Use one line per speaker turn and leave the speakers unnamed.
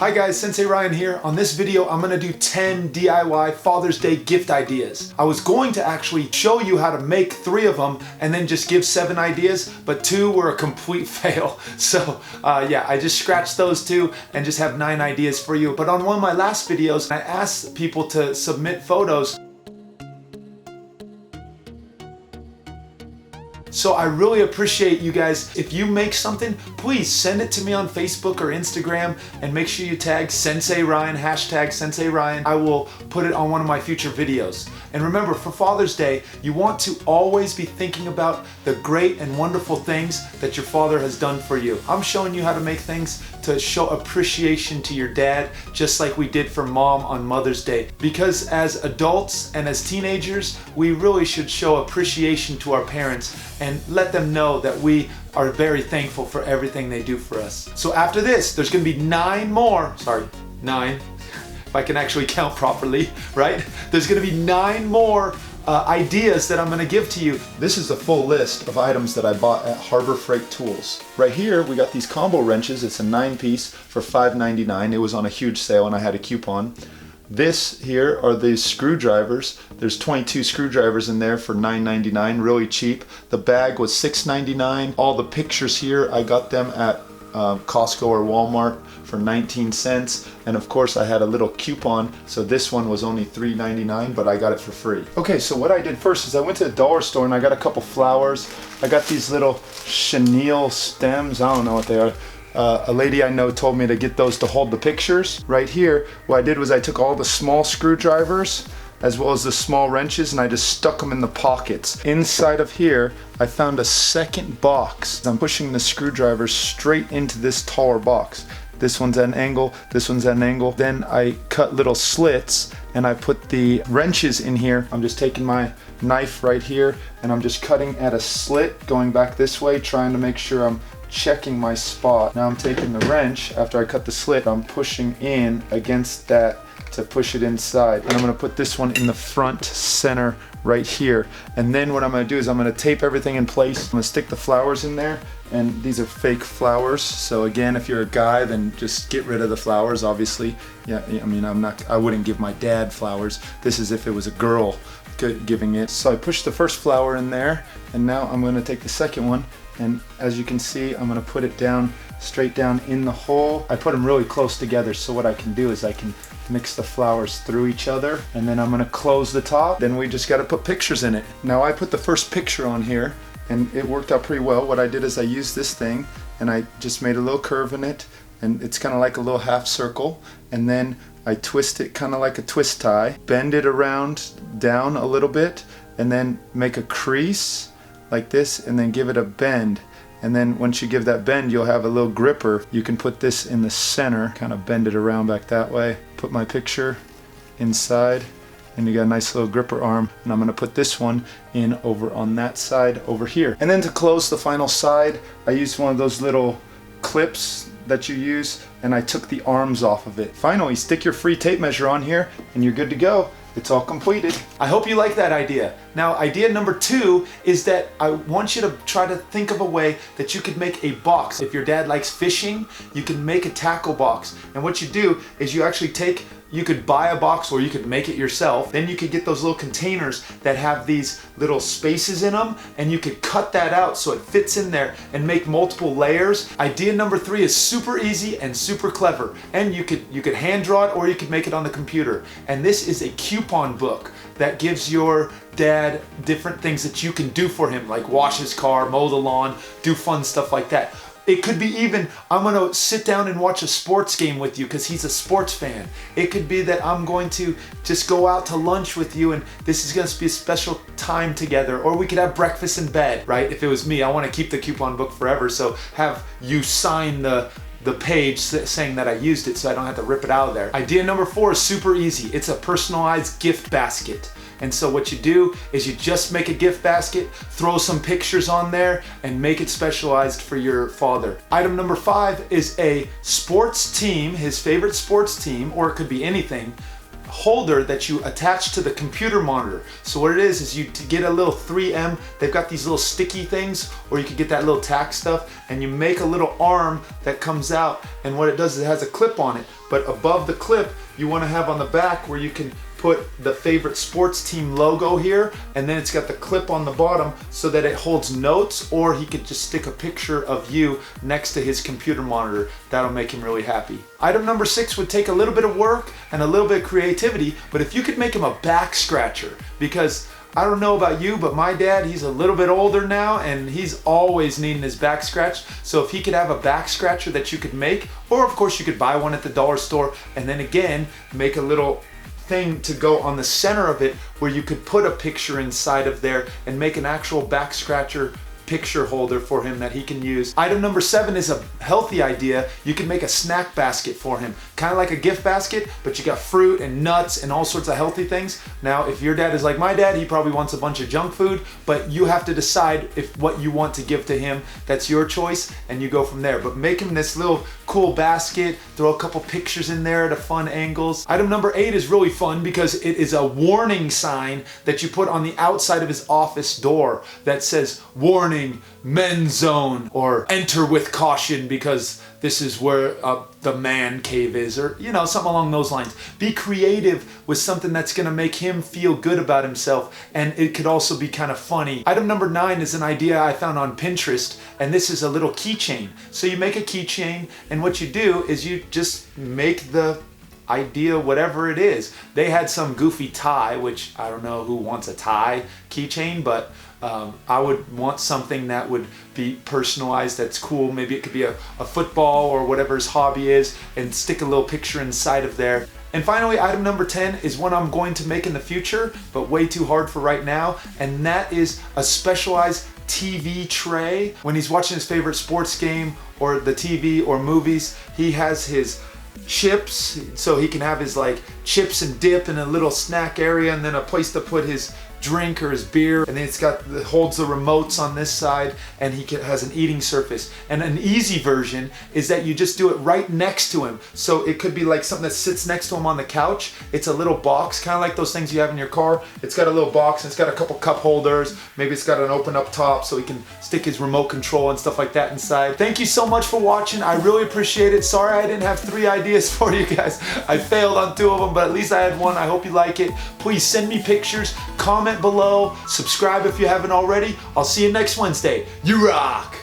Hi guys, Sensei Ryan here. On this video, I'm gonna do 10 DIY Father's Day gift ideas. I was going to actually show you how to make 3 of them and then just give 7 ideas, but 2 were a complete fail. So yeah, I just scratched those 2 and just have 9 ideas for you. But on one of my last videos, I asked people to submit photos. So I really appreciate you guys. If you make something, please send it to me on Facebook or Instagram and make sure you tag Sensei Ryan, hashtag Sensei Ryan. I will put it on one of my future videos. And remember, for Father's Day, you want to always be thinking about the great and wonderful things that your father has done for you. I'm showing you how to make things to show appreciation to your dad, just like we did for Mom on Mother's Day. Because as adults and as teenagers, we really should show appreciation to our parents and let them know that we are very thankful for everything they do for us. So after this, there's gonna be 9 more, sorry, 9, if I can actually count properly, right? There's gonna be 9 more ideas that I'm gonna give to you. This is a full list of items that I bought at Harbor Freight Tools. Right here, we got these combo wrenches. It's a 9-piece for $5.99. It was on a huge sale and I had a coupon. This here are these screwdrivers. There's 22 screwdrivers in there for $9.99, really cheap. The bag was $6.99. All the pictures here, I got them at Costco or Walmart for 19 cents. And of course I had a little coupon, so this one was only $3.99, but I got it for free. Okay, so what I did first is I went to the dollar store and I got a couple flowers. I got these little chenille stems, I don't know what they are. A lady I know told me to get those to hold the pictures. Right here, what I did was I took all the small screwdrivers as well as the small wrenches and I just stuck them in the pockets. Inside of here, I found a second box. I'm pushing the screwdrivers straight into this taller box. This one's at an angle, this one's at an angle. Then I cut little slits and I put the wrenches in here. I'm just taking my knife right here and I'm just cutting at a slit, going back this way, trying to make sure I'm checking my spot. Now I'm taking the wrench, after I cut the slit, I'm pushing in against that to push it inside. And I'm gonna put this one in the front center right here. And then what I'm gonna do is I'm gonna tape everything in place. I'm gonna stick the flowers in there, and these are fake flowers. So again, if you're a guy, then just get rid of the flowers, obviously. Yeah, I mean, I wouldn't give my dad flowers. This is if it was a girl giving it. So I pushed the first flower in there, and now I'm gonna take the second one, and as you can see, I'm gonna put it down, straight down in the hole. I put them really close together, so what I can do is I can mix the flowers through each other, and then I'm gonna close the top. Then we just gotta put pictures in it. Now I put the first picture on here, and it worked out pretty well. What I did is I used this thing, and I just made a little curve in it, and it's kind of like a little half circle, and then I twist it kind of like a twist tie, bend it around down a little bit, and then make a crease like this, and then give it a bend. And then once you give that bend, you'll have a little gripper. You can put this in the center, kind of bend it around back that way. Put my picture inside, and you got a nice little gripper arm. And I'm gonna put this one in over on that side over here. And then to close the final side, I used one of those little clips that you use, and I took the arms off of it. Finally, stick your free tape measure on here, and you're good to go. It's all completed. I hope you like that idea. Now, idea number 2 is that I want you to try to think of a way that you could make a box. If your dad likes fishing, you can make a tackle box. And what you do is you actually you could buy a box or you could make it yourself. Then you could get those little containers that have these little spaces in them, and you could cut that out so it fits in there and make multiple layers. Idea number 3 is super easy and super clever. And you could hand draw it or you could make it on the computer. And this is a coupon book that gives your dad different things that you can do for him, like wash his car, mow the lawn, do fun stuff like that. It could be even, I'm gonna sit down and watch a sports game with you because he's a sports fan. It could be that I'm going to just go out to lunch with you and this is gonna be a special time together. Or we could have breakfast in bed, right? If it was me, I wanna keep the coupon book forever, so have you sign the page saying that I used it so I don't have to rip it out of there. Idea number 4 is super easy. It's a personalized gift basket. And so what you do is you just make a gift basket, throw some pictures on there, and make it specialized for your father. Item number 5 is a sports team, his favorite sports team, or it could be anything, holder that you attach to the computer monitor. So what it is you get a little 3M, they've got these little sticky things, or you could get that little tack stuff, and you make a little arm that comes out, and what it does is it has a clip on it. but above the clip, you want to have on the back where you can put the favorite sports team logo here, and then it's got the clip on the bottom so that it holds notes, or he could just stick a picture of you next to his computer monitor. That'll make him really happy. Item number 6 would take a little bit of work and a little bit of creativity, but if you could make him a back scratcher, because I don't know about you, but my dad, he's a little bit older now and he's always needing his back scratched. So if he could have a back scratcher that you could make, or of course you could buy one at the dollar store, and then again, make a little thing to go on the center of it where you could put a picture inside of there and make an actual back scratcher picture holder for him that he can use. Item number 7 is a healthy idea. You can make a snack basket for him, kind of like a gift basket, but you got fruit and nuts and all sorts of healthy things. Now, if your dad is like my dad, he probably wants a bunch of junk food, but you have to decide if what you want to give to him. That's your choice, and you go from there. But make him this little cool basket, throw a couple pictures in there at a fun angles. Item number 8 is really fun because it is a warning sign that you put on the outside of his office door that says, "Warning, men's zone," or "enter with caution because this is where the man cave is," or something along those lines. Be creative with something that's gonna make him feel good about himself, and it could also be kind of funny. Item number 9 is an idea I found on Pinterest, and this is a little keychain. So you make a keychain, and what you do is you just make the idea whatever it is. They had some goofy tie, which I don't know who wants a tie keychain, but I would want something that would be personalized, that's cool. Maybe it could be a football or whatever his hobby is, and stick a little picture inside of there. And finally, item number 10 is one I'm going to make in the future, but way too hard for right now, and that is a specialized TV tray. When he's watching his favorite sports game or the TV or movies, he has his chips, so he can have his like chips and dip in a little snack area, and then a place to put his drink or his beer, and then it holds the remotes on this side, and has an eating surface. And an easy version is that you just do it right next to him. So it could be like something that sits next to him on the couch. It's a little box, kind of like those things you have in your car. It's got a little box, and it's got a couple cup holders. Maybe it's got an open up top so he can stick his remote control and stuff like that inside. Thank you so much for watching. I really appreciate it. Sorry I didn't have 3 ideas for you guys. I failed on 2 of them, but at least I had 1. I hope you like it. Please send me pictures, comment below, subscribe if you haven't already. I'll see you next Wednesday. You rock!